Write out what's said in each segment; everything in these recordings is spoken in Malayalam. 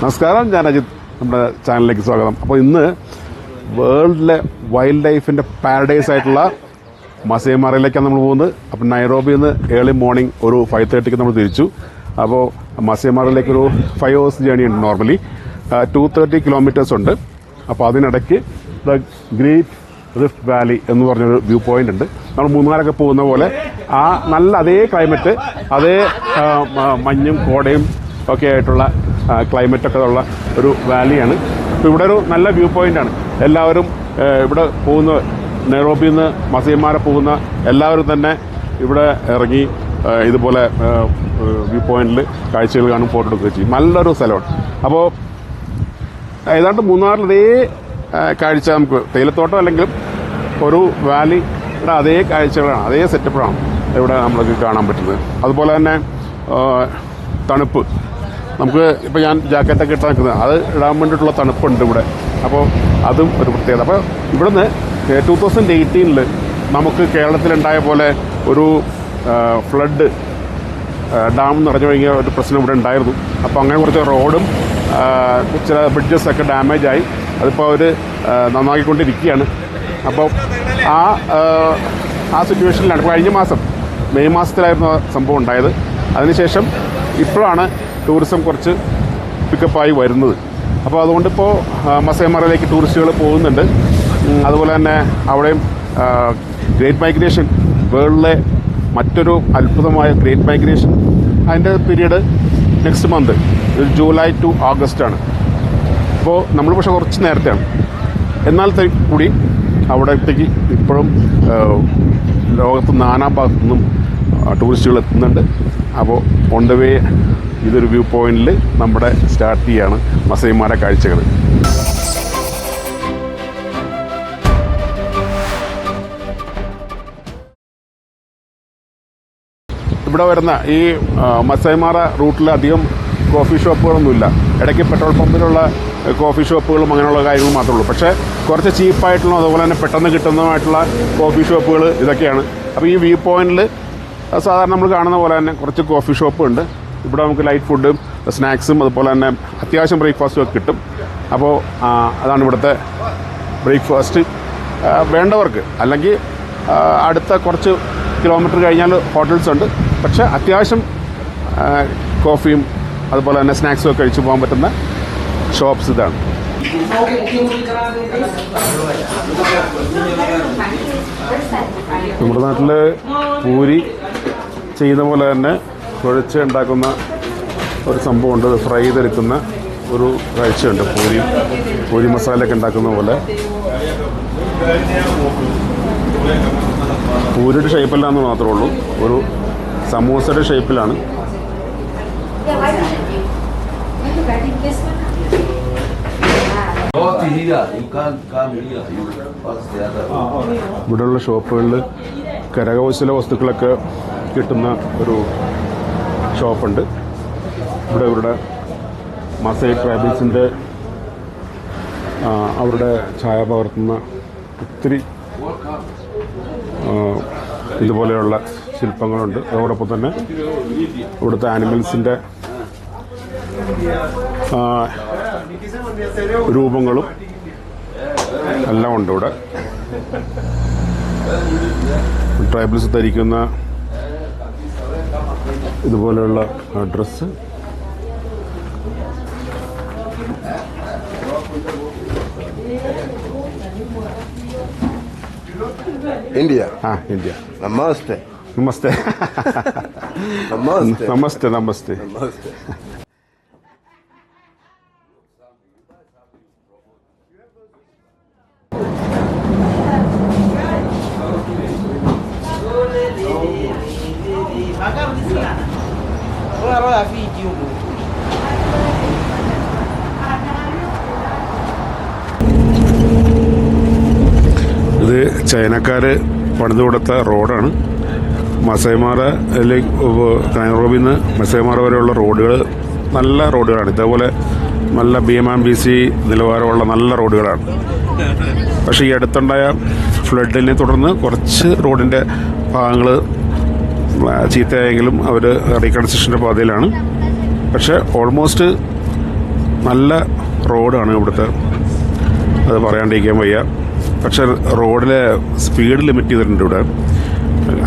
നമസ്കാരം, ഞാൻ അജിത്. നമ്മുടെ ചാനലിലേക്ക് സ്വാഗതം. അപ്പോൾ ഇന്ന് വേൾഡിലെ വൈൽഡ് ലൈഫിൻ്റെ പാരഡൈസ് ആയിട്ടുള്ള മസൈ മാറയിലേക്കാണ് നമ്മൾ പോകുന്നത്. അപ്പോൾ നൈറോബിയിൽ നിന്ന് ഏർലി മോർണിംഗ് ഒരു 5:30 നമ്മൾ തിരിച്ചു. അപ്പോൾ മസൈ മാറയിലേക്ക് ഒരു 5 hours ജേണി ഉണ്ട്. നോർമലി 230 kilometers ഉണ്ട്. അപ്പോൾ അതിനിടയ്ക്ക് ദ ഗ്രേറ്റ് റിഫ്റ്റ് വാലി എന്ന് പറഞ്ഞൊരു വ്യൂ പോയിന്റ് ഉണ്ട്. നമ്മൾ മൂന്നാറൊക്കെ പോകുന്ന പോലെ ആ നല്ല അതേ ക്ലൈമറ്റ്, അതേ മഞ്ഞും കോടയും ഒക്കെ ആയിട്ടുള്ള ക്ലൈമറ്റൊക്കെ ഉള്ള ഒരു വാലിയാണ്. അപ്പോൾ ഇവിടെ ഒരു നല്ല വ്യൂ പോയിൻ്റാണ്. എല്ലാവരും ഇവിടെ പോകുന്ന നൈറോബിയിൽ നിന്ന് മസൈ മാര പോകുന്ന എല്ലാവരും തന്നെ ഇവിടെ ഇറങ്ങി ഇതുപോലെ വ്യൂ പോയിന്റിൽ കാഴ്ചകൾ കാണും, ഫോട്ടോ എടുക്കുകയും ചെയ്യും. നല്ലൊരു സ്ഥലമാണ്. അപ്പോൾ ഏതാണ്ട് മൂന്നാറിലതേ കാഴ്ച നമുക്ക് തേയിലത്തോട്ടം അല്ലെങ്കിലും ഒരു വാലിയുടെ അതേ കാഴ്ചകളാണ്, അതേ സെറ്റപ്പാണ് ഇവിടെ നമ്മൾക്ക് കാണാൻ പറ്റുന്നത്. അതുപോലെ തന്നെ തണുപ്പ്, നമുക്ക് ഇപ്പോൾ ഞാൻ ജാക്കറ്റൊക്കെ ഇട്ടാൽ നിൽക്കുന്നത് അത് ഇടാൻ വേണ്ടിയിട്ടുള്ള തണുപ്പുണ്ട് ഇവിടെ. അപ്പോൾ അതും ഒരു പ്രത്യേകത. അപ്പോൾ ഇവിടുന്ന് 2018 നമുക്ക് കേരളത്തിലുണ്ടായ പോലെ ഒരു ഫ്ലഡ് ഡാം നിറഞ്ഞു കഴിഞ്ഞ ഒരു പ്രശ്നം ഇവിടെ ഉണ്ടായിരുന്നു. അപ്പോൾ അങ്ങനെ കുറച്ച് റോഡും ചില ബ്രിഡ്ജസൊക്കെ ഡാമേജായി. അതിപ്പോൾ അവർ നന്നാക്കിക്കൊണ്ടിരിക്കുകയാണ്. അപ്പോൾ ആ സിറ്റുവേഷനിലാണ് ഇപ്പോൾ കഴിഞ്ഞ മാസം മെയ് മാസത്തിലായിരുന്നു സംഭവം ഉണ്ടായത്. അതിനുശേഷം ഇപ്പോഴാണ് ടൂറിസം കുറച്ച് പിക്കപ്പായി വരുന്നത്. അപ്പോൾ അതുകൊണ്ടിപ്പോൾ മസൈ മാറയിലേക്ക് ടൂറിസ്റ്റുകൾ പോകുന്നുണ്ട്. അതുപോലെ തന്നെ അവിടെയും ഗ്രേറ്റ് മൈഗ്രേഷൻ, വേൾഡിലെ മറ്റൊരു അത്ഭുതമായ ഗ്രേറ്റ് മൈഗ്രേഷൻ, അതിൻ്റെ period next month July two August ആണ്. അപ്പോൾ നമ്മൾ പക്ഷേ കുറച്ച് നേരത്തെയാണ്. എന്നാൽ കൂടി അവിടത്തേക്ക് ഇപ്പോഴും ലോകത്ത് നാനാ ഭാഗത്തു നിന്നും ടൂറിസ്റ്റുകൾ എത്തുന്നുണ്ട്. അപ്പോൾ ഓൺ ദ വേ ഇതൊരു വ്യൂ പോയിന്റിൽ നമ്മുടെ സ്റ്റാർട്ട് ചെയ്യാണ് മസൈ മാര കാഴ്ചകൾ. ഇവിടെ വരുന്ന ഈ മസൈ മാര റൂട്ടിൽ അധികം കോഫി ഷോപ്പുകളൊന്നുമില്ല. ഇടയ്ക്ക് പെട്രോൾ പമ്പിലുള്ള കോഫി ഷോപ്പുകളും അങ്ങനെയുള്ള കാര്യങ്ങൾ മാത്രമേ ഉള്ളൂ. പക്ഷേ കുറച്ച് ചീപ്പായിട്ടുള്ള, അതുപോലെ തന്നെ പെട്ടെന്ന് കിട്ടുന്നതുമായിട്ടുള്ള കോഫി ഷോപ്പുകൾ ഇതൊക്കെയാണ്. അപ്പോൾ ഈ വ്യൂ പോയിന്റിൽ സാധാരണ നമ്മൾ കാണുന്ന പോലെ തന്നെ കുറച്ച് കോഫി ഷോപ്പ് ഉണ്ട്. ഇവിടെ നമുക്ക് ലൈറ്റ് ഫുഡും സ്നാക്സും അതുപോലെ തന്നെ അത്യാവശ്യം ബ്രേക്ക്ഫാസ്റ്റും ഒക്കെ കിട്ടും. അപ്പോൾ അതാണ് ഇവിടുത്തെ ബ്രേക്ക്ഫാസ്റ്റ്. വേണ്ടവർക്ക് അല്ലെങ്കിൽ അടുത്ത കുറച്ച് കിലോമീറ്റർ കഴിഞ്ഞാൽ ഹോട്ടൽസ് ഉണ്ട്. പക്ഷേ അത്യാവശ്യം കോഫിയും അതുപോലെ തന്നെ സ്നാക്സും ഒക്കെ കഴിച്ചു പോകാൻ പറ്റുന്ന ഷോപ്സ് ഇതാണ്. നമ്മുടെ നാട്ടിൽ പൂരി ചെയ്യുന്ന പോലെ തന്നെ കുഴച്ച് ഉണ്ടാക്കുന്ന ഒരു സംഭവമുണ്ട്. ഫ്രൈ ചെയ്തെടുക്കുന്ന ഒരു കാഴ്ചയുണ്ട്. പൂരി മസാലയൊക്കെ ഉണ്ടാക്കുന്ന പോലെ. പൂരിയുടെ ഷേപ്പല്ലാന്ന് മാത്രമേ ഉള്ളൂ, ഒരു സമൂസയുടെ ഷേപ്പിലാണ്. ഇവിടെയുള്ള ഷോപ്പുകളിൽ കരകൗശല വസ്തുക്കളൊക്കെ കിട്ടുന്ന ഒരു ഷോപ്പുണ്ട്. ഇവിടെ ഇവരുടെ മസൈ ട്രൈബൽസിൻ്റെ അവരുടെ ഛായ പകർത്തുന്ന ഒത്തിരി ഇതുപോലെയുള്ള ശില്പങ്ങളുണ്ട്. അതോടൊപ്പം തന്നെ ഇവിടുത്തെ ആനിമൽസിൻ്റെ രൂപങ്ങളും എല്ലാം ഉണ്ട് ഇവിടെ. ട്രൈബൽസ് ധരിക്കുന്ന ഇതുപോലെയുള്ള dress. India. India. Namaste. Namaste. Namaste. Namaste. Namaste. Namaste. ഇത് ചൈനക്കാർ പണിത് കൊടുത്ത റോഡാണ്. മസൈ മാറയിലേക്ക് നൈറോബിയിൽ നിന്ന് മസൈ മാറ വരെയുള്ള റോഡുകൾ നല്ല റോഡുകളാണ്. ഇതേപോലെ നല്ല BMC നിലവാരമുള്ള നല്ല റോഡുകളാണ്. പക്ഷേ ഈ അടുത്തുണ്ടായ ഫ്ലഡിനെ തുടർന്ന് കുറച്ച് റോഡിൻ്റെ ഭാഗങ്ങൾ ചീത്തയായെങ്കിലും അവർ റീകൺസ്ട്രക്ഷൻ്റെ പാതയിലാണ്. പക്ഷേ ഓൾമോസ്റ്റ് നല്ല റോഡാണ് ഇവിടുത്തെ, അത് പറയാണ്ടിരിക്കാൻ വയ്യ. പക്ഷേ റോഡിലെ സ്പീഡ് ലിമിറ്റ് ചെയ്തിട്ടുണ്ട് ഇവിടെ.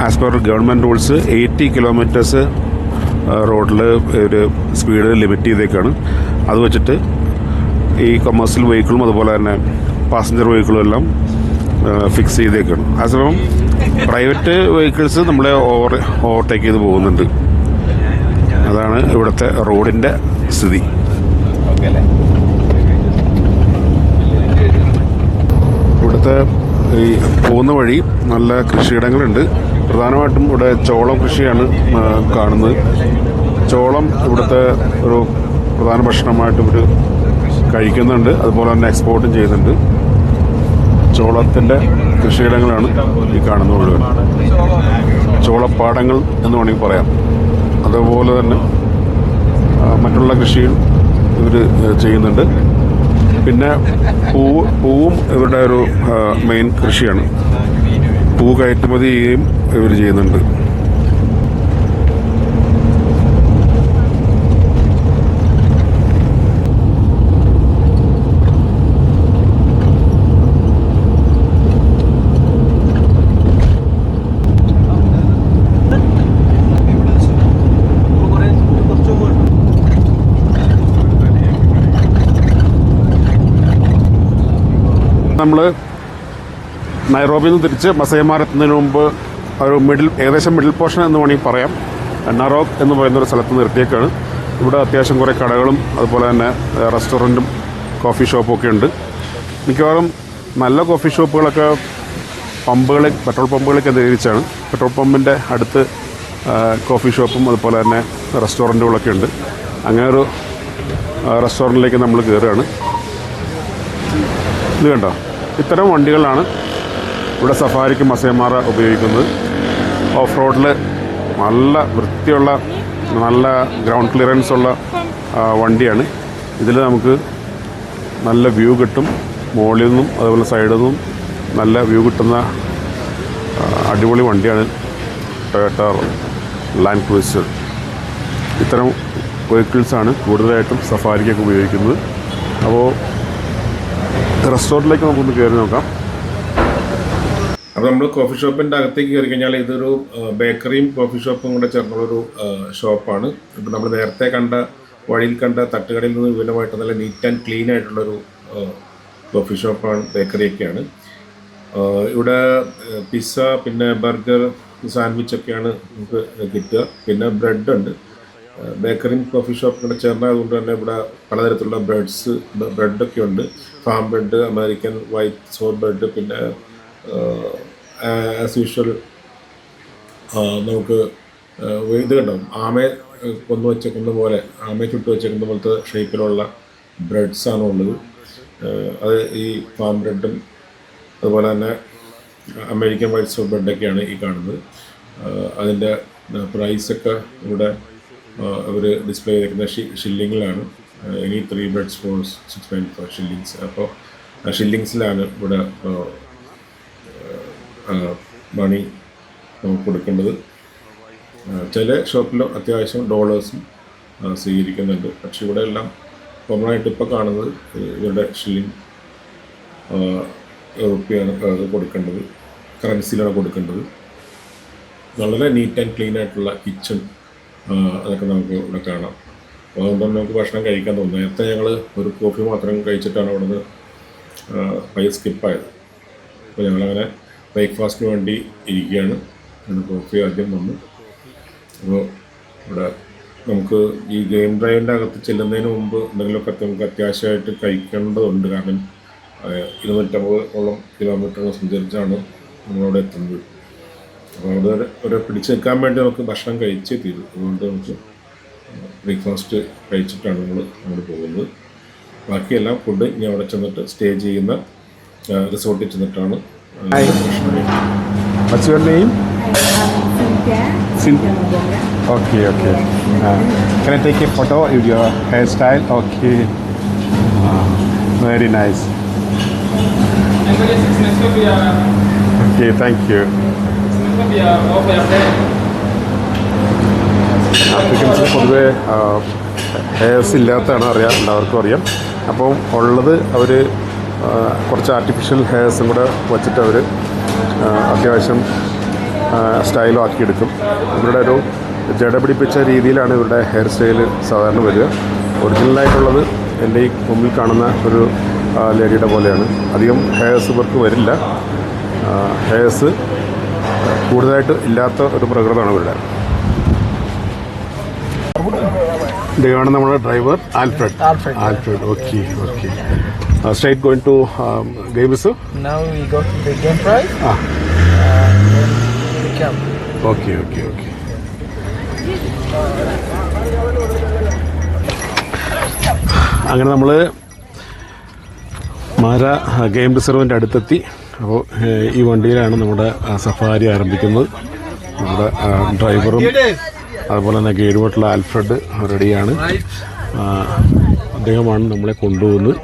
As per government rules 80 kilometres റോഡിൽ ഒരു സ്പീഡ് ലിമിറ്റ് ചെയ്തേക്കാണ്. അത് വെച്ചിട്ട് ഈ കൊമേഴ്സ്യൽ വെഹിക്കിളും അതുപോലെ തന്നെ പാസഞ്ചർ വെഹിക്കിളും എല്ലാം ഫിക്സ് ചെയ്തേക്കാണ്. അതേസമയം പ്രൈവറ്റ് വെഹിക്കിൾസ് നമ്മളെ ഓവർടേക്ക് ചെയ്ത് പോകുന്നുണ്ട്. അതാണ് ഇവിടുത്തെ റോഡിൻ്റെ സ്ഥിതി. ഇവിടുത്തെ ഈ പോകുന്ന വഴി നല്ല കൃഷിയിടങ്ങളുണ്ട്. പ്രധാനമായിട്ടും ഇവിടെ ചോളം കൃഷിയാണ് കാണുന്നത്. ചോളം ഇവിടുത്തെ ഒരു പ്രധാന ഭക്ഷണമായിട്ട് ഇവർ കഴിക്കുന്നുണ്ട്, അതുപോലെ തന്നെ എക്സ്പോർട്ടും ചെയ്യുന്നുണ്ട്. ചോളത്തിൻ്റെ കൃഷിയിടങ്ങളാണ് ഈ കാണുന്നത് മുഴുവൻ. ചോളപ്പാടങ്ങൾ എന്ന് വേണമെങ്കിൽ പറയാം. അതുപോലെ തന്നെ മറ്റുള്ള കൃഷിയും ഇവർ ചെയ്യുന്നുണ്ട്. പിന്നെ പൂവും ഇവരുടെ ഒരു മെയിൻ കൃഷിയാണ്. പൂ കയറ്റുമതി ചെയ്യുകയും ഇവർ ചെയ്യുന്നുണ്ട്. നമ്മൾ നൈറോബിയിൽ നിന്ന് തിരിച്ച് മസൈ മാർ എത്തുന്നതിന് മുമ്പ് ഒരു ഏകദേശം മിഡിൽ പോർഷൻ എന്ന് വേണമെങ്കിൽ പറയാം, നറോക്ക് എന്ന് പറയുന്നൊരു സ്ഥലത്ത് നിർത്തിയേക്കാണ്. ഇവിടെ അത്യാവശ്യം കുറേ കടകളും അതുപോലെ തന്നെ റെസ്റ്റോറൻറ്റും കോഫി ഷോപ്പും ഒക്കെ ഉണ്ട്. മിക്കവാറും നല്ല കോഫി ഷോപ്പുകളൊക്കെ പെട്രോൾ പമ്പുകൾ കേന്ദ്രീകരിച്ചാണ്. പെട്രോൾ പമ്പിൻ്റെ അടുത്ത് കോഫി ഷോപ്പും അതുപോലെ തന്നെ റെസ്റ്റോറൻറ്റുകളൊക്കെ ഉണ്ട്. അങ്ങനെ ഒരു റെസ്റ്റോറൻറ്റിലേക്ക് നമ്മൾ കയറുകയാണ്. ഇത് കണ്ടോ, ഇത്തരം വണ്ടികളാണ് ഇവിടെ സഫാരിക്ക് മസൈ മാർ ഉപയോഗിക്കുന്നത്. ഓഫ് റോഡിൽ നല്ല വൃത്തിയുള്ള നല്ല ഗ്രൗണ്ട് ക്ലിയറൻസ് ഉള്ള വണ്ടിയാണ്. ഇതിൽ നമുക്ക് നല്ല വ്യൂ കിട്ടും. മുകളിൽ നിന്നും അതുപോലെ സൈഡിൽ നിന്നും നല്ല വ്യൂ കിട്ടുന്ന അടിപൊളി വണ്ടിയാണ് ടൊയോട്ട ലാൻഡ് ക്രൂസർ. ഇത്തരം വെഹിക്കിൾസാണ് കൂടുതലായിട്ടും സഫാരിക്കൊക്കെ ഉപയോഗിക്കുന്നത്. അപ്പോൾ റെസ്റ്റോറൻറ്റിലേക്ക് നമുക്കൊന്ന് കയറി നോക്കാം. അപ്പോൾ നമ്മൾ കോഫി ഷോപ്പിൻ്റെ അകത്തേക്ക് കയറി കഴിഞ്ഞാൽ ഇതൊരു ബേക്കറിയും കോഫി ഷോപ്പും കൂടെ ചേർന്നുള്ളൊരു ഷോപ്പാണ്. ഇപ്പോൾ നമ്മൾ നേരത്തെ വഴിയിൽ കണ്ട തട്ടുകടയിൽ നിന്ന് വിപുലമായിട്ട് നല്ല നീറ്റ് ആൻഡ് ക്ലീൻ ആയിട്ടുള്ളൊരു കോഫി ഷോപ്പാണ്, ബേക്കറിയൊക്കെയാണ്. ഇവിടെ പിസ്സ, പിന്നെ ബർഗർ, സാൻഡ്വിച്ചൊക്കെയാണ് നമുക്ക് കിട്ടുക. പിന്നെ ബ്രെഡ് ഉണ്ട്. ബേക്കറിയും കോഫി ഷോപ്പും കൂടെ ചേർന്നതുകൊണ്ട് തന്നെ ഇവിടെ പലതരത്തിലുള്ള ബ്രെഡൊക്കെ ഉണ്ട്. ഫാം ബ്രെഡ്, അമേരിക്കൻ വൈറ്റ് സോർ ബ്രെഡ്, പിന്നെ ആസ് യൂഷ്വൽ നമുക്ക് ഇത് കണ്ടോ, ആമയെ കൊന്നു വെച്ചേക്കുന്ന പോലെ, ആമയെ ചുട്ട് വെച്ചേക്കുന്ന പോലത്തെ ഷേപ്പിലുള്ള ബ്രെഡ്സാണ് ഉള്ളത്. അത് ഈ ഫാം ബ്രെഡും അതുപോലെ തന്നെ അമേരിക്കൻ വൈറ്റ് സോർ ബ്രെഡൊക്കെയാണ് ഈ കാണുന്നത്. അതിൻ്റെ പ്രൈസൊക്കെ ഇവിടെ അവർ ഡിസ്പ്ലേ ചെയ്തിരിക്കുന്ന ഷില്ലിങ്ങിലാണ്. Any 3 breads for 6.5 shillings. അപ്പോൾ ഷില്ലിങ്സിലാണ് ഇവിടെ മണി നമുക്ക് കൊടുക്കേണ്ടത്. ചില ഷോപ്പിൽ അത്യാവശ്യം ഡോളേഴ്സും സ്വീകരിക്കുന്നുണ്ട്. പക്ഷെ ഇവിടെ എല്ലാം കോമണായിട്ട് ഇപ്പോൾ കാണുന്നത് ഇവരുടെ ഷില്ലിങ് റുപ്പിയാണ് കൊടുക്കേണ്ടത്, കറൻസിയിലാണ് കൊടുക്കേണ്ടത്. വളരെ നീറ്റ് ആൻഡ് ക്ലീൻ ആയിട്ടുള്ള കിച്ചൺ അതൊക്കെ നമുക്ക് ഇവിടെ കാണാം. അതുകൊണ്ട് തന്നെ നമുക്ക് ഭക്ഷണം കഴിക്കാൻ തോന്നുന്നു. നേരത്തെ ഞങ്ങൾ ഒരു കോഫി മാത്രം കഴിച്ചിട്ടാണ് അവിടെ നിന്ന് പയ്യെ സ്കിപ്പായത്. അപ്പോൾ ഞങ്ങളങ്ങനെ ബ്രേക്ക്ഫാസ്റ്റിന് വേണ്ടി ഇരിക്കുകയാണ്. കോഫി ആദ്യം വന്നു. അപ്പോൾ ഇവിടെ നമുക്ക് ഈ ഗെയിം ഡ്രൈവിൻ്റെ അകത്ത് ചെല്ലുന്നതിന് മുമ്പ് എന്തെങ്കിലുമൊക്കെ നമുക്ക് അത്യാവശ്യമായിട്ട് കഴിക്കേണ്ടതുണ്ട്. കാരണം 250 കിലോമീറ്റർ സഞ്ചരിച്ചാണ് നമ്മളവിടെ എത്തുന്നത്. അപ്പോൾ അവിടെ ഒരു പിടിച്ച് നിൽക്കാൻ വേണ്ടി നമുക്ക് ഭക്ഷണം കഴിച്ചേ തീരും. അതുകൊണ്ട് നമുക്ക് ബ്രേക്ക്ഫാസ്റ്റ് കഴിച്ചിട്ടാണ് നമ്മൾ പോകുന്നത്. ബാക്കിയെല്ലാം ഫുഡ് ഇനി അവിടെ ചെന്നിട്ട് സ്റ്റേ ചെയ്യുന്ന റിസോർട്ടിൽ ചെന്നിട്ടാണ് ഭക്ഷണം കഴിക്കുന്നത്. What's your name? Cynthia. Okay. Can I take a photo of your hairstyle? Okay. Very nice. Okay, thank you. Afrikaans പൊതുവെ ഹെയർസ് ഇല്ലാത്തതാണ് അറിയാം, എല്ലാവർക്കും അറിയാം. അപ്പോൾ ഉള്ളത് അവർ കുറച്ച് ആർട്ടിഫിഷ്യൽ ഹെയർസും കൂടെ വച്ചിട്ട് അവർ അത്യാവശ്യം സ്റ്റൈലും ആക്കിയെടുക്കും. ഇവരുടെ ഒരു ജട പിടിപ്പിച്ച രീതിയിലാണ് ഇവരുടെ ഹെയർ സ്റ്റൈൽ സാധാരണ വരിക. ഒറിജിനലായിട്ടുള്ളത് എൻ്റെ ഈ മുമ്പിൽ കാണുന്ന ഒരു ലേഡിയുടെ പോലെയാണ്. അധികം ഹെയർസ് ഇവർക്ക് വരില്ല. ഹെയർസ് കൂടുതലായിട്ട് ഇല്ലാത്ത ഒരു പ്രകൃതമാണ് ഇവരുടെ. ഇതാണ് നമ്മുടെ driver Alfred. Okay. Straight going to game reserve. Now we go to the game prize. Then we come. Okay. അങ്ങനെ നമ്മൾ മാര ഗെയിം റിസർവിൻ്റെ അടുത്തെത്തി. അപ്പോൾ ഈ വണ്ടിയിലാണ് നമ്മുടെ സഫാരി ആരംഭിക്കുന്നത്. നമ്മുടെ ഡ്രൈവറും അതുപോലെ തന്നെ ഗൈഡുമായിട്ടുള്ള ആൽഫ്രഡ് റെഡിയാണ്. അദ്ദേഹമാണ് നമ്മളെ കൊണ്ടുപോകുന്നത്.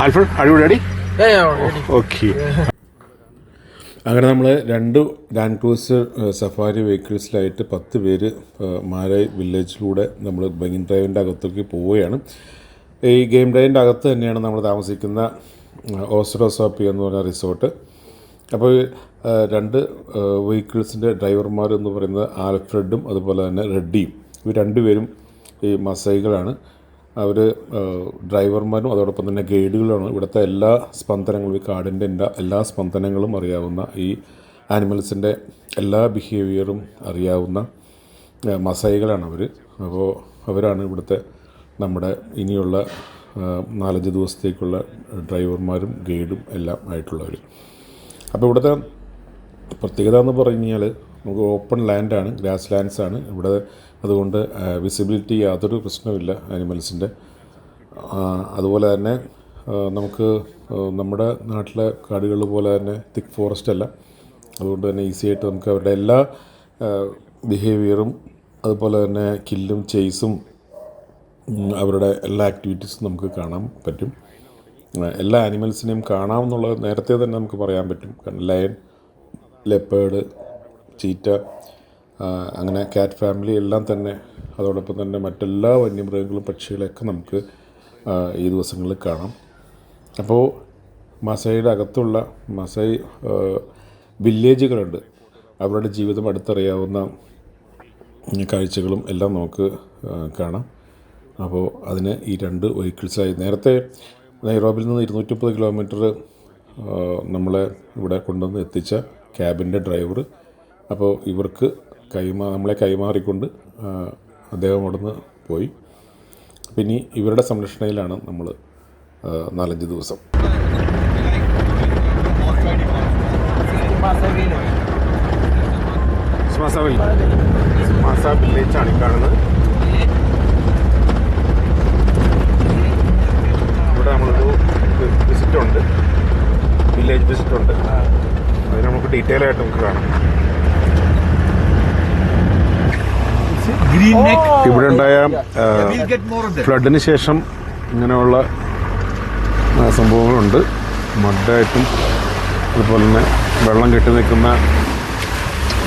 Alfred, are you ready? Okay. അങ്ങനെ നമ്മൾ 2 ലാൻഡ് ക്രൂസർ സഫാരി വെഹിക്കിൾസിലായിട്ട് 10 പേര് മാരായ് വില്ലേജിലൂടെ നമ്മൾ ഗെയിം ഡ്രൈവിൻ്റെ അകത്തേക്ക് പോവുകയാണ്. ഈ ഗെയിം ഡ്രൈവിൻ്റെ അകത്ത് തന്നെയാണ് നമ്മൾ താമസിക്കുന്ന ഓസ്ട്രോസോപ്പി എന്ന് പറഞ്ഞ റിസോർട്ട്. അപ്പോൾ 2 വെഹിക്കിൾസിൻ്റെ ഡ്രൈവർമാർ എന്ന് പറയുന്നത് ആൽഫ്രഡും അതുപോലെ തന്നെ റെഡ്ഡിയും. ഇവർ 2 പേരും ഈ മസൈകളാണ്. അവർ ഡ്രൈവർമാരും അതോടൊപ്പം തന്നെ ഗൈഡുകളാണ്. ഇവിടുത്തെ എല്ലാ സ്പന്ദനങ്ങളും, ഈ കാടിൻ്റെ എല്ലാ സ്പന്ദനങ്ങളും അറിയാവുന്ന, ഈ ആനിമൽസിൻ്റെ എല്ലാ ബിഹേവിയറും അറിയാവുന്ന മസൈകളാണ് അവർ. അപ്പോൾ അവരാണ് ഇവിടുത്തെ നമ്മുടെ ഇനിയുള്ള 4-5 ദിവസത്തേക്കുള്ള ഡ്രൈവർമാരും ഗൈഡും എല്ലാം ആയിട്ടുള്ളവർ. അപ്പോൾ ഇവിടുത്തെ പ്രത്യേകത എന്ന് പറഞ്ഞു കഴിഞ്ഞാൽ നമുക്ക് ഓപ്പൺ ലാൻഡാണ്, ഗ്രാസ് ലാൻഡ്സാണ് ഇവിടെ. അതുകൊണ്ട് വിസിബിലിറ്റി യാതൊരു പ്രശ്നമില്ല ആനിമൽസിൻ്റെ. അതുപോലെ തന്നെ നമുക്ക് നമ്മുടെ നാട്ടിലെ കാടുകൾ പോലെ തന്നെ തിക്ക് ഫോറസ്റ്റ് അല്ല. അതുകൊണ്ട് തന്നെ ഈസി ആയിട്ട് നമുക്ക് അവരുടെ എല്ലാ ബിഹേവിയറും അതുപോലെ തന്നെ കില്ലും ചേസും അവരുടെ എല്ലാ ആക്ടിവിറ്റീസും നമുക്ക് കാണാൻ പറ്റും. എല്ലാ ആനിമൽസിനെയും കാണാമെന്നുള്ളത് നേരത്തെ തന്നെ നമുക്ക് പറയാൻ പറ്റും. ലയൺ, ലെപ്പേർഡ്, ചീറ്റ, അങ്ങനെ കാറ്റ് ഫാമിലി എല്ലാം തന്നെ, അതോടൊപ്പം തന്നെ മറ്റെല്ലാ വന്യമൃഗങ്ങളും പക്ഷികളെയൊക്കെ നമുക്ക് ഈ ദിവസങ്ങളിൽ കാണാം. അപ്പോൾ മസൈയുടെ അകത്തുള്ള മസൈ വില്ലേജുകളുണ്ട്. അവരുടെ ജീവിതം അടുത്തറിയാവുന്ന കാഴ്ചകളും എല്ലാം നമുക്ക് കാണാം. അപ്പോൾ അതിന് ഈ 2 വെഹിക്കിൾസായി നേരത്തെ നൈറോബിയിൽ നിന്ന് 230 കിലോമീറ്റർ നമ്മളെ ഇവിടെ കൊണ്ടുവന്ന് എത്തിച്ച ക്യാബിൻ്റെ ഡ്രൈവർ. അപ്പോൾ ഇവർക്ക് നമ്മളെ കൈമാറിക്കൊണ്ട് അദ്ദേഹം അവിടെ നിന്ന് പോയി. പിന്നെ ഇവരുടെ സംരക്ഷണയിലാണ് നമ്മൾ 4-5 ദിവസം. മാസ വില്ലേജാണ് ഈ കാണുന്നത്. ഇവിടെ നമ്മളൊരു വിസിറ്റുണ്ട്, വില്ലേജ് വിസിറ്റുണ്ട്. അത് നമുക്ക് ഡീറ്റെയിൽ ആയിട്ട് നമുക്ക് കാണാം. ഇവിടെ ഉണ്ടായ ഫ്ലഡിന് ശേഷം ഇങ്ങനെയുള്ള സംഭവങ്ങളുണ്ട്. മഡായിട്ടും അതുപോലെ തന്നെ വെള്ളം കെട്ടി നിൽക്കുന്ന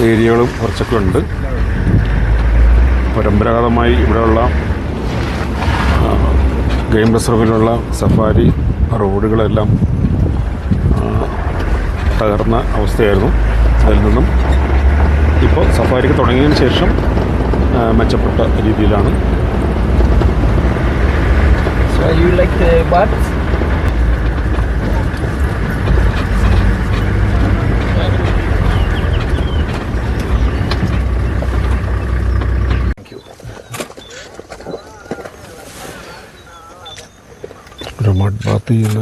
ഏരിയകളും കുറച്ചൊക്കെ ഉണ്ട്. പരമ്പരാഗതമായി ഇവിടെയുള്ള ഗെയിം റിസർവിലുള്ള സഫാരി റോഡുകളെല്ലാം തകർന്ന അവസ്ഥയായിരുന്നു. അതിൽ നിന്നും ഇപ്പോൾ സഫാരിക്ക് തുടങ്ങിയതിന് ശേഷം മെച്ചപ്പെട്ട രീതിയിലാണ്. So you like the bats? ഒരു മഡ് ബാത്ത് ചെയ്യുന്ന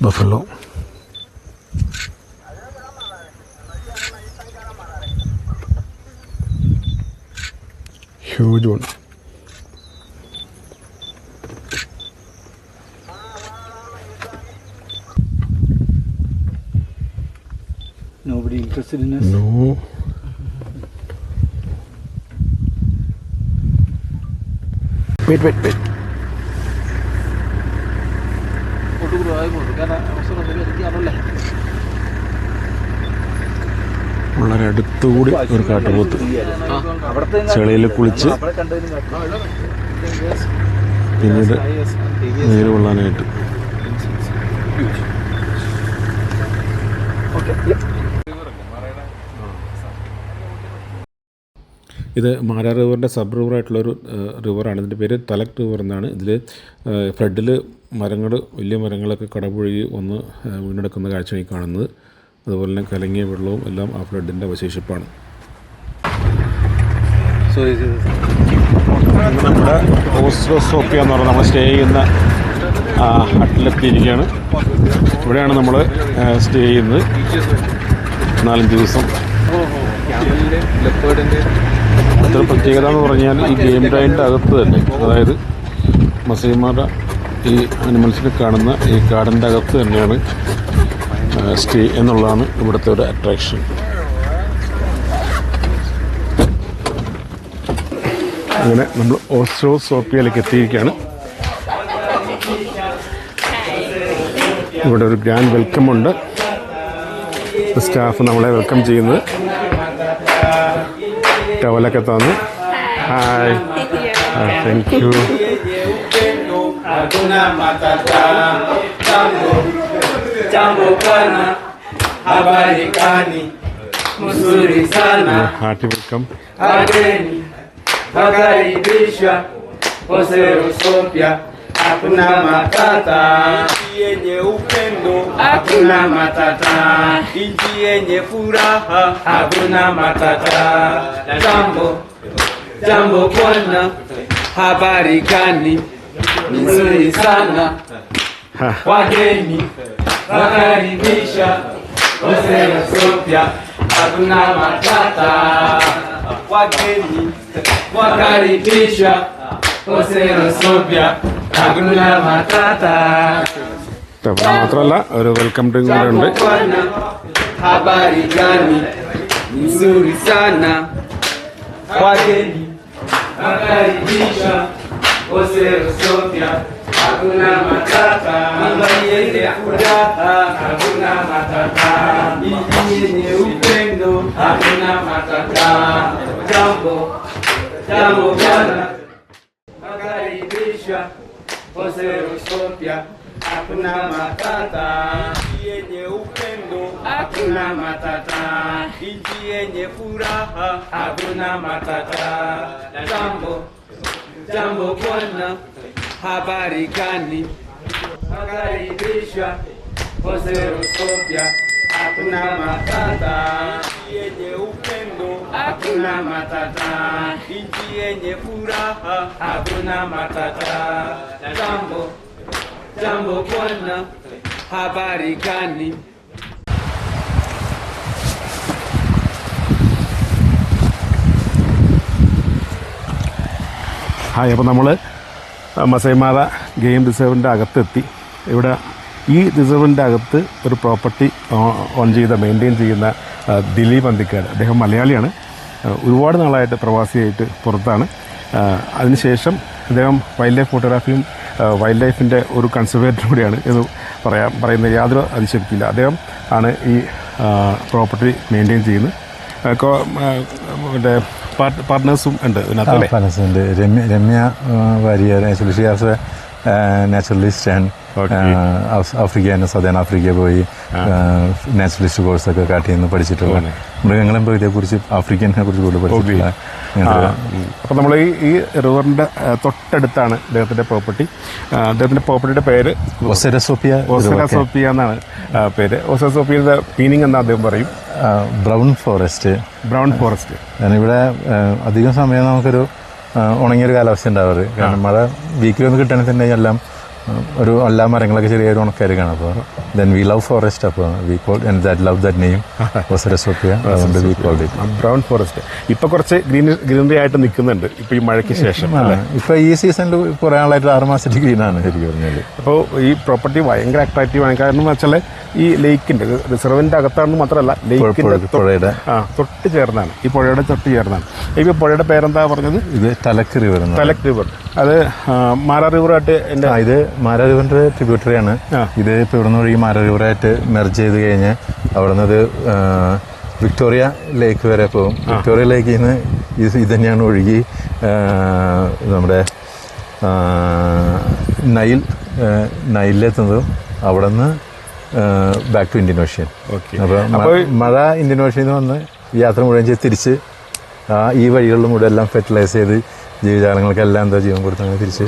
buffalo. Huge one. Nobody interested in us? No. Wait. വളരെ അടുത്തുകൂടി ഒരു കാട്ടുപോത്ത് ചെളിയിൽ കുളിച്ച് പിന്നീട് നീര് കൊള്ളാനായിട്ട്. ഇത് മാരാ റിവറിൻ്റെ സബ് റിവറായിട്ടുള്ളൊരു റിവറാണ്. ഇതിൻ്റെ പേര് തലക് റിവർ എന്നാണ്. ഇതിൽ ഫ്ലഡിൽ മരങ്ങൾ, വലിയ മരങ്ങളൊക്കെ കടപുഴകി ഒന്ന് വീണ്ടെടുക്കുന്ന കാഴ്ചയായി കാണുന്നത്. അതുപോലെ തന്നെ കലങ്ങിയ വെള്ളവും എല്ലാം ആ ഫ്ലഡിൻ്റെ അവശേഷിപ്പാണ്. നമ്മുടെ ഓസ്ലോ സോഫിയ എന്ന് പറഞ്ഞാൽ നമ്മൾ സ്റ്റേ ചെയ്യുന്ന ഹട്ടിലെത്തിയിരിക്കുകയാണ്. ഇവിടെയാണ് നമ്മൾ സ്റ്റേ ചെയ്യുന്നത് 4-5 ദിവസം. അത്ര പ്രത്യേകത എന്ന് പറഞ്ഞാൽ ഈ ഗെയിം റൈഡിൻ്റെ അകത്ത് തന്നെ, അതായത് മസൈമാരുടെ ഈ അനിമൽസിനെ കാണുന്ന ഈ ഗാർഡൻ്റെ അകത്ത് തന്നെയാണ് സ്റ്റേ എന്നുള്ളതാണ് ഇവിടുത്തെ ഒരു അട്രാക്ഷൻ. അങ്ങനെ നമ്മൾ ഓസ്ലോ സോഫിയയിലേക്ക് എത്തിയിരിക്കുകയാണ്. ഇവിടെ ഒരു ഗ്രാൻഡ് വെൽക്കം ഉണ്ട്. സ്റ്റാഫ് നമ്മളെ വെൽക്കം ചെയ്യുന്നത്. ടവലൊക്കെ തന്നു. Hi, thank you. Hearty welcome. Hakuna matata, nchi yenye upendo, hakuna matata, nchi yenye furaha, hakuna matata. Jambo bwana, habari gani? Nzuri sana, wageni wakaribisha, Oselo Sofia, hakuna matata, wageni wakaribisha, Oselo Sofia. മാത്രമല്ല ഒരു വെൽക്കം ഡ്രിങ്ക് കൂടെ ഉണ്ട്. Habari gani? Nzuri sana, wageni wakaribisha, Oselo Sofia, hakuna matata, nyumba yenye furaha, hakuna matata, nchi yenye upendo, hakuna matata. Jambo bwana, wakaribisha, Oselo Sofia, hakuna matata, nchi yenye upendo, hakuna matata, nchi yenye furaha, hakuna matata. Jambo bwana, habari gani? Wakaribisha, Oselo Sofia, hakuna matata, nchi yenye upendo, hakuna matata, nchi yenye furaha, hakuna matata. Jambo bwana, habari gani? Hi, അപ്പോൾ നമ്മൾ മസൈമാര ഗെയിം റിസർവിൻ്റെ അകത്തെത്തി. ഇവിടെ ഈ റിസർവിൻ്റെ അകത്ത് ഒരു പ്രോപ്പർട്ടി ഓൺ ചെയ്ത മെയിൻറ്റെയിൻ ചെയ്യുന്ന ദിലീപ് അന്തിക്കാട്, അദ്ദേഹം മലയാളിയാണ്. ഒരുപാട് നാളായിട്ട് പ്രവാസിയായിട്ട് പുറത്താണ്. അതിനുശേഷം അദ്ദേഹം വൈൽഡ് ലൈഫ് ഫോട്ടോഗ്രാഫിയും വൈൽഡ് ലൈഫിൻ്റെ ഒരു കൺസർവേറ്ററും കൂടിയാണ് എന്ന് പറയുന്ന യാതൊരു അതിശക്തിയില്ല. അദ്ദേഹം ആണ് ഈ പ്രോപ്പർട്ടി മെയിൻറ്റെയിൻ ചെയ്യുന്നത്. മറ്റേ പാർട്ട്നേഴ്സും ഉണ്ട് ഇതിനകത്ത്. പാർട്ട്നേഴ്സുണ്ട്. Ramya Warrier, actually she has a naturalist and Africa and southern Africa പോയി നാച്ചുറലിസ്റ്റ് കോഴ്സൊക്കെ കാട്ടിൽ നിന്ന് പഠിച്ചിട്ടുള്ള മൃഗങ്ങളെ കുറിച്ച് ആഫ്രിക്കനെ കുറിച്ച് കൂടുതൽ പഠിച്ചിട്ടുള്ള. അപ്പോൾ നമ്മൾ ഈ റിവറിൻ്റെ തൊട്ടടുത്താണ് അദ്ദേഹത്തിൻ്റെ പ്രോപ്പർട്ടി. അദ്ദേഹത്തിൻ്റെ പ്രോപ്പർട്ടിയുടെ പേര് ഒസെറസോപ്പിയ എന്നാണ് പേര്. ഒസെറസോപ്പിയയുടെ മീനിങ് എന്താ അദ്ദേഹം പറയും? Brown forest. കാരണം ഇവിടെ അധികം സമയം നമുക്കൊരു ഉണങ്ങിയൊരു കാലാവസ്ഥ ഉണ്ടാവാറ്. കാരണം മഴ വീക്കിലൊന്നും കിട്ടണമെങ്കിൽ തന്നെ എല്ലാം ഒരു എല്ലാ മരങ്ങളൊക്കെ ചെറിയൊരു ഉണക്കായിരിക്കണം. അപ്പോൾ ദെൻ വി ലവ് ഫോറസ്റ്റ്. അപ്പോൾ we call and that love that name ഒസെറസോപ്പിയ. അതുകൊണ്ട് we called it brown forest. ഇപ്പോൾ കുറച്ച് ഗ്രീനറി ആയിട്ട് നിൽക്കുന്നുണ്ട് ഇപ്പോൾ ഈ മഴയ്ക്ക് ശേഷം. ഇപ്പോൾ ഈ സീസണിൽ കുറേ ആളായിട്ട് 6 മാസത്തിൽ ഗ്രീനാണ് ശരിക്കും പറഞ്ഞാൽ. അപ്പോൾ ഈ പ്രോപ്പർട്ടി ഭയങ്കര അട്രാക്റ്റീവാണ്. കാരണം എന്ന് വെച്ചാൽ ഈ ലേക്കിൻ്റെ റിസർവിൻ്റെ അകത്താണെന്ന് മാത്രമല്ല, ലേക്കിൻ്റെ പുഴയുടെ തൊട്ട് ചേർന്നാണ്, ഈ പുഴയുടെ തൊട്ട് ചേർന്നാണ്. ഇപ്പോൾ പുഴയുടെ പേരെന്താ പറഞ്ഞത്? ഇത് തലക് റിവർ. അത് മാരാ റിവറായിട്ട് ഇത് മാരാ റിവറിന്റെ ട്രിബ്യൂട്ടറിയാണ്. ഇത് ഇപ്പോൾ ഇവിടുന്ന് വഴി മാരാ റിവറായിട്ട് മെർജ് ചെയ്ത് കഴിഞ്ഞ് അവിടെ നിന്ന് വിക്ടോറിയ ലേക്ക് വരെ പോകും. വിക്ടോറിയ ലേക്കിൽ നിന്ന് ഇത് തന്നെയാണ് ഒഴുകി നമ്മുടെ നൈലിലെത്തുന്നതും അവിടെ നിന്ന് ബാക്ക് ടു ഇന്ത്യൻ ഓഷ്യൻ. അപ്പോൾ മഴ ഇന്ത്യൻ ഓഷ്യനിൽ നിന്ന് വന്ന് യാത്ര മുഴുവൻ ചെയ്ത് തിരിച്ച് ഈ വഴികളിൽ മുഴുവൻ എല്ലാം ഫെർട്ടിലൈസ് ചെയ്ത് ജീവജാലങ്ങൾക്കെല്ലാം എന്താ ജീവൻ കൊടുത്ത് അങ്ങനെ തിരിച്ച്.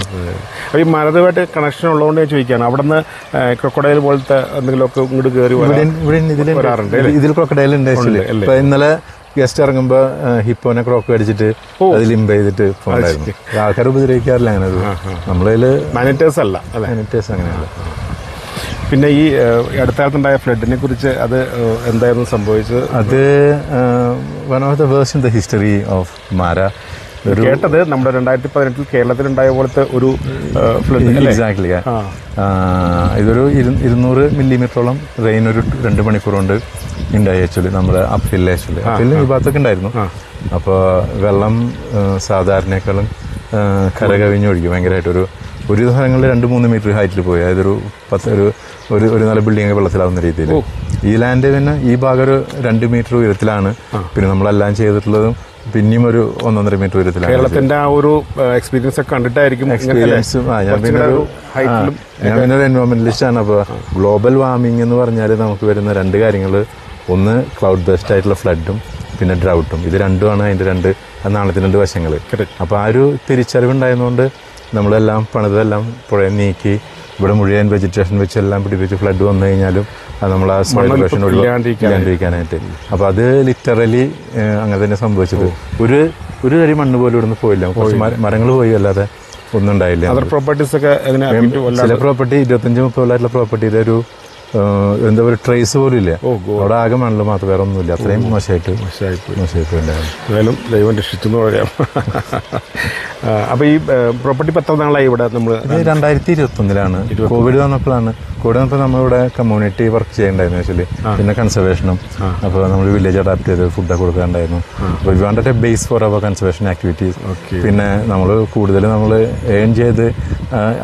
ഈ മരതുമായിട്ട് കണക്ഷൻ ഉള്ളതുകൊണ്ട് ഞാൻ ചോദിക്കുകയാണ്, അവിടെ നിന്ന് ക്രൊക്കഡൈൽ പോലത്തെ എന്തെങ്കിലുമൊക്കെ ഇങ്ങോട്ട് കയറി ഇതിൽ ക്രൊക്കഡൈൽ ഉണ്ട്. ഇപ്പൊ ഇന്നലെ ഗസ്റ്റ് ഇറങ്ങുമ്പോൾ ഹിപ്പോനെ ക്രോക്ക് അടിച്ചിട്ട് അത് ലിംബ് ചെയ്തിട്ട് പോകണ്ടായിരുന്നു. ആൾക്കാർ ഉപദ്രവിക്കാറില്ല അങ്ങനെ. നമ്മളതിൽ മാനിറ്റേഴ്സ് അല്ല, മാനിറ്റേഴ്സ് അങ്ങനെയല്ല. പിന്നെ ഈ അടുത്ത കാലത്തുണ്ടായ ഫ്ലഡിനെ കുറിച്ച് അത് എന്തായിരുന്നു സംഭവിച്ചത്? അത് one of the worst in the history of Mara. കേട്ടത് നമ്മുടെ 2018 കേരളത്തിലുണ്ടായ പോലത്തെ ഒരു ഫ്ലഡ്. എക്സാക്ട്ലി. ഇതൊരു 200 മില്ലിമീറ്ററോളം റെയിൻ ഒരു 2 മണിക്കൂർ കൊണ്ട് ഉണ്ടായി. ആക്ച്വലി നമ്മുടെ അപ്പിൽ ഈ ഭാഗത്തൊക്കെ ഉണ്ടായിരുന്നു. അപ്പോൾ വെള്ളം സാധാരണക്കാളും കരകവിഞ്ഞൊഴുകി ഭയങ്കരമായിട്ട്. ഒരു സ്ഥലങ്ങളിൽ 2-3 മീറ്റർ ഹൈറ്റിൽ പോയി. അതായത് ഒരു നില ബിൽഡിംഗ് വെള്ളത്തിലാവുന്ന രീതിയിൽ. ഈ ലാൻഡ് പിന്നെ ഈ ഭാഗം ഒരു 2 മീറ്റർ ഉയരത്തിലാണ്. പിന്നെ നമ്മളെല്ലാം ചെയ്തിട്ടുള്ളതും പിന്നെയും ഒരു 1.5 മീറ്റർ ഉയരത്തിലാണ്. കേരളത്തിന്റെ ആ ഒരു എക്സ്പീരിയൻസ് ഒക്കെ കണ്ടിട്ടായിരിക്കും. ഞാൻ പിന്നെ ഒരു എൻവയോൺമെന്റലിസ്റ്റ് ആണ്. അപ്പോൾ ഗ്ലോബൽ വാർമിംഗ് എന്ന് പറഞ്ഞാൽ നമുക്ക് വരുന്ന 2 കാര്യങ്ങൾ, ഒന്ന് ക്ലൗഡ് ബേസ്ഡ് ആയിട്ടുള്ള ഫ്ലഡും പിന്നെ ഡ്രൗട്ടും. ഇത് രണ്ടുമാണ് അതിൻ്റെ നാളത്തിന് 2 വശങ്ങൾ. അപ്പോൾ ആ ഒരു തിരിച്ചറിവുണ്ടായതുകൊണ്ട് നമ്മളെല്ലാം പണിതെല്ലാം പുഴ നീക്കി ഇവിടെ മുഴുവൻ വെജിറ്റേഷൻ വെച്ചെല്ലാം പിടിപ്പിച്ച് ഫ്ലഡ് വന്നു കഴിഞ്ഞാലും അത് നമ്മൾ ആ സോയിൽ ഇറോഷൻ ഇല്ലാണ്ടിരിക്കാനായിട്ട്. അപ്പോൾ അത് ലിറ്ററലി അങ്ങനെ തന്നെ സംഭവിച്ചത്. ഒരു തരി മണ്ണ് പോലും ഇവിടുന്ന് പോയില്ല. കുറച്ച് മരങ്ങൾ പോയി, അല്ലാതെ ഒന്നും ഉണ്ടായില്ല. ചില പ്രോപ്പർട്ടി 25-30 കൊല്ലമായിട്ടുള്ള പ്രോപ്പർട്ടിയുടെ എന്താ പറയുക ട്രേസ് പോലും ഇല്ല. അവിടെ ആകെ മണ്ണിൽ മാത്രം, വേറെ ഒന്നുമില്ല. അത്രയും മോശമായിട്ട് ഉണ്ടായിരുന്നു. ദൈവം രക്ഷിച്ചെന്ന് പറയാം. അപ്പോൾ ഈ പ്രോപ്പർട്ടി എത്ര നാളായി ഇവിടെ? നമ്മൾ 2021-ലാണ് കോവിഡ് വന്നപ്പോഴാണ്. കോവിഡ് വന്നപ്പോൾ നമ്മളിവിടെ കമ്മ്യൂണിറ്റി വർക്ക് ചെയ്യണ്ടായിരുന്നു ആക്ച്വലി. പിന്നെ കൺസർവേഷനും. അപ്പോൾ നമ്മൾ വില്ലേജ് അഡാപ്റ്റ് ചെയ്ത് ഫുഡൊക്കെ കൊടുക്കാനുണ്ടായിരുന്നു. അപ്പോൾ we wanted a base for our conservation activities. പിന്നെ നമ്മൾ കൂടുതൽ നമ്മൾ ഏൺ ചെയ്ത്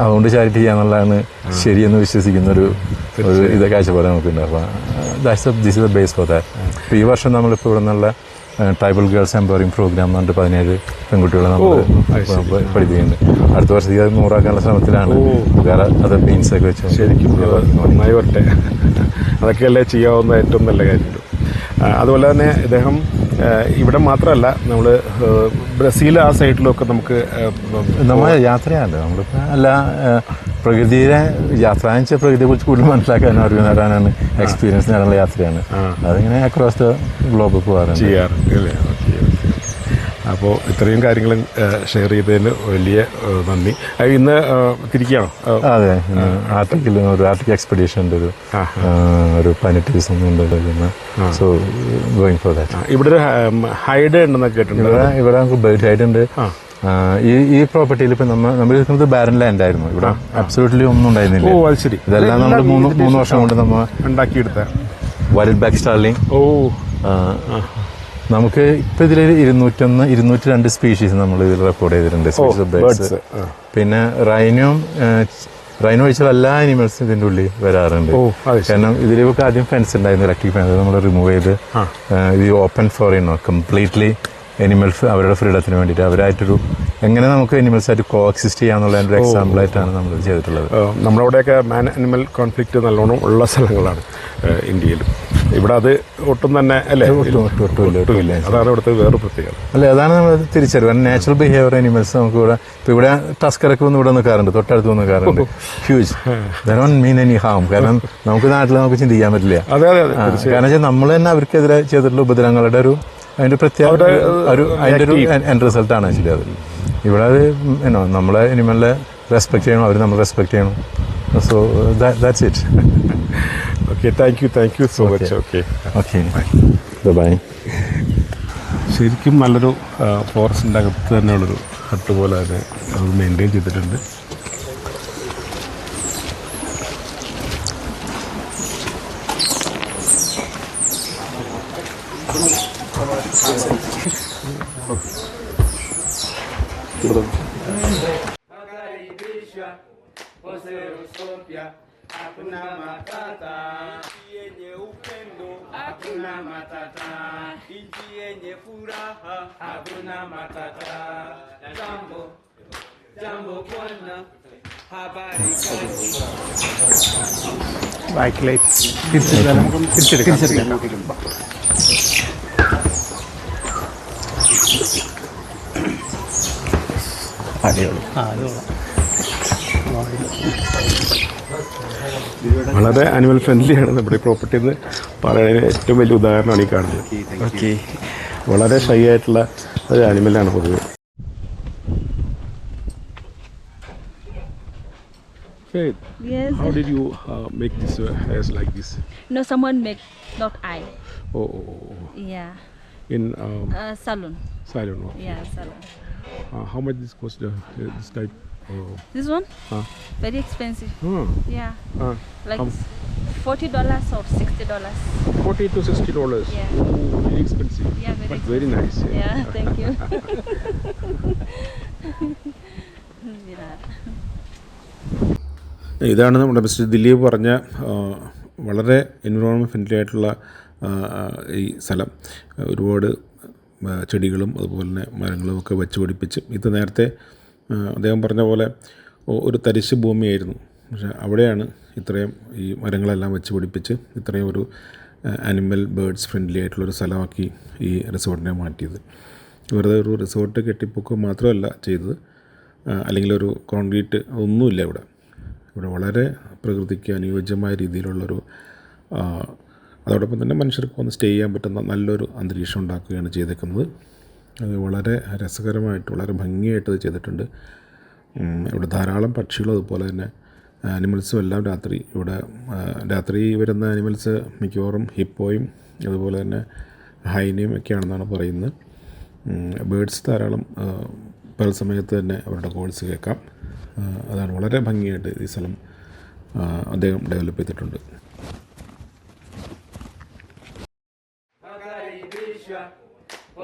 അതുകൊണ്ട് ചാരിറ്റി ചെയ്യാന്നുള്ളതാണ് ശരിയെന്ന് വിശ്വസിക്കുന്ന ഒരു കാഴ്ചപ്പാട് നമുക്കുണ്ട്. അപ്പോൾ this is the base for that. അപ്പോൾ ഈ വർഷം നമ്മളിപ്പോൾ ഇവിടെ നിന്നുള്ള ട്രൈബൽ ഗേൾസ് എംപവറിംഗ് പ്രോഗ്രാം എന്ന് പറഞ്ഞിട്ട് 17 പെൺകുട്ടികളെ നമ്മൾ പഠിപ്പിക്കുന്നുണ്ട്. അടുത്ത വർഷത്തേക്ക് അത് 100 ശ്രമത്തിലാണ്. വേറെ അത് മീൻസൊക്കെ വെച്ച് ശരിക്കും നന്നായി വരട്ടെ. അതൊക്കെയല്ലേ ചെയ്യാവുന്ന ഏറ്റവും നല്ല കാര്യം. അതുപോലെ തന്നെ ഇദ്ദേഹം ഇവിടെ മാത്രമല്ല, നമ്മൾ ബ്രസീൽ ആ സൈഡിലൊക്കെ നമ്മൾ യാത്രയാണ്. നമ്മളിപ്പോൾ അല്ല പ്രകൃതിയെ യാത്ര വെച്ചാൽ പ്രകൃതിയെക്കുറിച്ച് കൂടുതൽ മനസ്സിലാക്കാനും അറിവ് നേടാനാണ്, എക്സ്പീരിയൻസ് നേടാനുള്ള യാത്രയാണ്. അതിങ്ങനെ അക്രോസ് ദ ഗ്ലോബ് പോകാറുണ്ട്, ചെയ്യാറുണ്ട് അല്ലേ? ഓക്കെ. അപ്പോൾ ഇത്രയും കാര്യങ്ങൾ ഷെയർ ചെയ്തതിന് വലിയ നന്ദി. ഇന്ന് തിരിക്കുകയാണോ? അതെ, ആർട്ടിക് എക്സ്പെഡീഷൻ ഉണ്ട്. ഒരു 18 ദിവസം ഉണ്ട്. So going for that. ഇവിടെ ഒരു ഹൈഡ് ഉണ്ടെന്നൊക്കെ കേട്ടിട്ടുണ്ട്. ഇവിടെ നമുക്ക് ബേർഡ് ഹൈഡ് ഉണ്ട്. ഈ പ്രോപ്പർട്ടിയിൽ ഇപ്പം നമ്മൾ നിൽക്കുന്നത് ബാരൻ ലാൻഡ് ആയിരുന്നു. ഇവിടെ അബ്സല്യൂട്ട്ലി ഒന്നും ഉണ്ടായിരുന്നില്ല. ഓ, അത് ശരി. ഇതെല്ലാം നമ്മൾ 3 വർഷം കൊണ്ട് നമ്മൾ ഉണ്ടാക്കിയെടുത്ത വൈൽഡ് ബാക്ക് സ്റ്റാർലിംഗ്. നമുക്ക് ഇപ്പം ഇതിൽ 202 സ്പീഷീസ് നമ്മൾ ഇതിൽ റെക്കോർഡ് ചെയ്തിട്ടുണ്ട്. പിന്നെ റൈനോ ഒഴിച്ചുള്ള എല്ലാ ആനിമൽസും ഇതിൻ്റെ ഉള്ളിൽ വരാറുണ്ട്. കാരണം ഇതിലേക്ക് ആദ്യം ഫെൻസ് ഉണ്ടായിരുന്നു, ഇലക്ട്രിക് ഫെൻസ് നമ്മൾ റിമൂവ് ചെയ്ത് ഇത് ഓപ്പൺ ഫോർ കംപ്ലീറ്റ്ലി എനിമൽസ് അവരുടെ ഫ്രീഡത്തിന് വേണ്ടിയിട്ട് അവരായിട്ടൊരു എങ്ങനെ നമുക്ക് എനിമൽസായിട്ട് കോ എക്സിസ്റ്റ് ചെയ്യാന്നുള്ളതിൻ്റെ ഒരു എക്സാമ്പിളായിട്ടാണ് നമ്മൾ ചെയ്തിട്ടുള്ളത്. നമ്മളവിടെയൊക്കെ മാൻ അനിമൽ കോൺഫ്ലിക്റ്റ് നല്ലോണം ഉള്ള സ്ഥലങ്ങളാണ് ഇന്ത്യയിലും. ഇവിടെ അത് ഒട്ടും തന്നെ അല്ലേ? ഒട്ടുമില്ല. അതാണ് ഇവിടുത്തെ വേറെ പ്രത്യേകത. അല്ലെ, അതാണ് നമ്മൾ തിരിച്ചറിവ്. നാച്ചുറൽ ബിഹേവിയർ അനിമൽസ് നമുക്ക് ഇവിടെ ഇപ്പം ഇവിടെ ടസ്കറൊക്കെ വന്ന് ഇവിടെ നിൽക്കാറുണ്ട്, തൊട്ടടുത്ത് വന്ന് നിൽക്കാറുണ്ട്. Huge don't mean any harm. കാരണം നമുക്ക് നാട്ടിൽ നമുക്ക് ചിന്തിക്കാൻ പറ്റില്ല. കാരണം വെച്ചാൽ നമ്മൾ തന്നെ അവർക്കെതിരെ ചെയ്തിട്ടുള്ള ഉപദ്രവങ്ങളുടെ അതിൻ്റെ പ്രത്യേക അതിൻ്റെ ഒരു എൻഡ് റിസൾട്ടാണ് ആക്ച്വലി അത്. ഇവിടെ അത് നമ്മളെ അനിമലിനെ റെസ്പെക്ട് ചെയ്യണം, അവർ നമ്മൾ റെസ്പെക്ട് ചെയ്യണം. So that's it. Okay, thank you so much. Okay, bye. ശരിക്കും നല്ലൊരു ഫോറസ്റ്റിൻ്റെ അകത്ത് തന്നെയുള്ളൊരു ഹട്ട് പോലെ തന്നെ അത് മെയിൻറ്റെയിൻ ചെയ്തിട്ടുണ്ട്. Hakuna matata yenye upendo, hakuna matata. furaha, hakuna matata. Jambo, jambo bwana, habari gani? ബാക്കിലേക്ക് തിരിച്ചെടുക്കാം. വളരെ ആനിമൽ ഫ്രണ്ട്ലിയാണ് നമ്മുടെ പ്രോപ്പർട്ടി എന്ന് പറയുന്നതിന് ഏറ്റവും വലിയ ഉദാഹരണമാണ് ഈ കാണുന്നത്. ഓക്കെ. വളരെ ഷൈ ആയിട്ടുള്ള ഒരു ആനിമലാണ് പൊതുവെ. Faith, Yes. how did you make this hairs like this? No, someone make, not I. Oh. Yeah. In Salon. salon. Okay. Yeah, salon. How much this cost? This type? This one? Very expensive. Yeah. Like Um, $40 or $60. $40 to $60. Yeah. Very expensive. Yeah, very But very nice. Yeah, thank you. Yeah. ഇതാണ് നമ്മുടെ മിസ്റ്റർ ദിലീപ് പറഞ്ഞ വളരെ എൻവിറോൺമെൻറ്റ് ഫ്രണ്ട്ലി ആയിട്ടുള്ള ഈ സ്ഥലം. ഒരുപാട് ചെടികളും അതുപോലെ തന്നെ മരങ്ങളും ഒക്കെ വെച്ച് പിടിപ്പിച്ച്, ഇത് നേരത്തെ അദ്ദേഹം പറഞ്ഞ പോലെ ഒരു തരിശ് ഭൂമിയായിരുന്നു. പക്ഷേ അവിടെയാണ് ഇത്രയും ഈ മരങ്ങളെല്ലാം വെച്ച് പിടിപ്പിച്ച് ഇത്രയും ഒരു ആനിമൽ ബേർഡ്സ് ഫ്രണ്ട്ലി ആയിട്ടുള്ളൊരു സ്ഥലമാക്കി ഈ റിസോർട്ടിനെ മാറ്റിയത്. വെറുതെ ഒരു റിസോർട്ട് കെട്ടിപ്പൊക്കുക മാത്രമല്ല ചെയ്തത്, അല്ലെങ്കിൽ ഒരു കോൺക്രീറ്റ് ഒന്നുമില്ല ഇവിടെ. ഇവിടെ വളരെ പ്രകൃതിക്ക് അനുയോജ്യമായ രീതിയിലുള്ളൊരു, അതോടൊപ്പം തന്നെ മനുഷ്യർക്ക് വന്ന് സ്റ്റേ ചെയ്യാൻ പറ്റുന്ന നല്ലൊരു അന്തരീക്ഷം ഉണ്ടാക്കുകയാണ് ചെയ്തേക്കുന്നത്. അത് വളരെ രസകരമായിട്ട് വളരെ ഭംഗിയായിട്ട് അത് ചെയ്തിട്ടുണ്ട്. ഇവിടെ ധാരാളം പക്ഷികളും അതുപോലെ തന്നെ ആനിമൽസും എല്ലാം രാത്രി വരുന്ന ആനിമൽസ് മിക്കവാറും ഹിപ്പോയും അതുപോലെ തന്നെ ഹൈനയും ഒക്കെയാണെന്നാണ് പറയുന്നത്. ബേഡ്സ് ധാരാളം പല സമയത്ത് തന്നെ അവരുടെ കോൾസ് കേൾക്കാം. അതാണ് വളരെ ഭംഗിയായിട്ട് ഈ സ്ഥലം അദ്ദേഹം ഡെവലപ്പ് ചെയ്തിട്ടുണ്ട്. Makaribishwa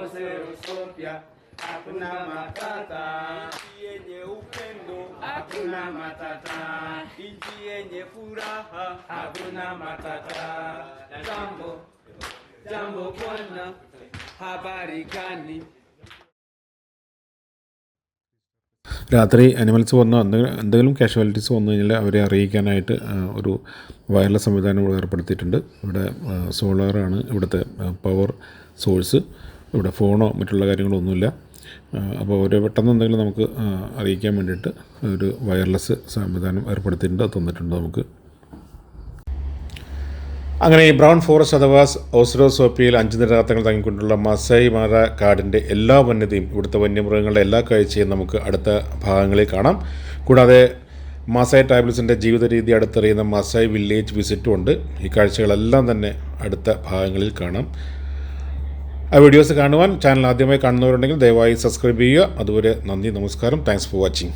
Oserosopia, hakuna matata. Nchi yenye upendo, hakuna matata. Nchi yenye furaha, hakuna matata. Jambo, jambo bwana, habari gani? രാത്രി അനിമൽസ് വന്ന് എന്തെങ്കിലും കാഷ്വാലിറ്റീസ് വന്നു കഴിഞ്ഞാൽ അവരെ അറിയിക്കാനായിട്ട് ഒരു വയർലെസ് സംവിധാനം ഇവിടെ ഏർപ്പെടുത്തിയിട്ടുണ്ട്. ഇവിടെ സോളാറാണ് ഇവിടുത്തെ പവർ സോഴ്സ്. ഇവിടെ ഫോണോ മറ്റുള്ള കാര്യങ്ങളൊന്നുമില്ല. അപ്പോൾ അവരെ പെട്ടെന്ന് എന്തെങ്കിലും നമുക്ക് അറിയിക്കാൻ വേണ്ടിയിട്ട് ഒരു വയർലെസ് സംവിധാനം ഏർപ്പെടുത്തിയിട്ടുണ്ട്. അത് തന്നിട്ടുണ്ട് നമുക്ക്. അങ്ങനെ ഈ ബ്രൗൺ ഫോറസ്റ്റ് അഥവാ ഓസ്ട്രോസോപ്പിയയിൽ 5 നിരതങ്ങൾ തങ്ങിക്കൊണ്ടുള്ള മസായി മാര കാടിൻ്റെ എല്ലാ വന്യതയും, ഇവിടുത്തെ വന്യമൃഗങ്ങളുടെ എല്ലാ കാഴ്ചയും നമുക്ക് അടുത്ത ഭാഗങ്ങളിൽ കാണാം. കൂടാതെ മസായി ട്രൈബൽസിൻ്റെ ജീവിത രീതി അടുത്തറിയുന്ന മസായി വില്ലേജ് വിസിറ്റും ഉണ്ട്. ഈ കാഴ്ചകളെല്ലാം തന്നെ അടുത്ത ഭാഗങ്ങളിൽ കാണാം. ആ വീഡിയോസ് കാണുവാൻ ചാനൽ ആദ്യമായി കാണുന്നവരുണ്ടെങ്കിൽ ദയവായി സബ്സ്ക്രൈബ് ചെയ്യുക. അതുവരെ നന്ദി, നമസ്കാരം. Thanks for watching.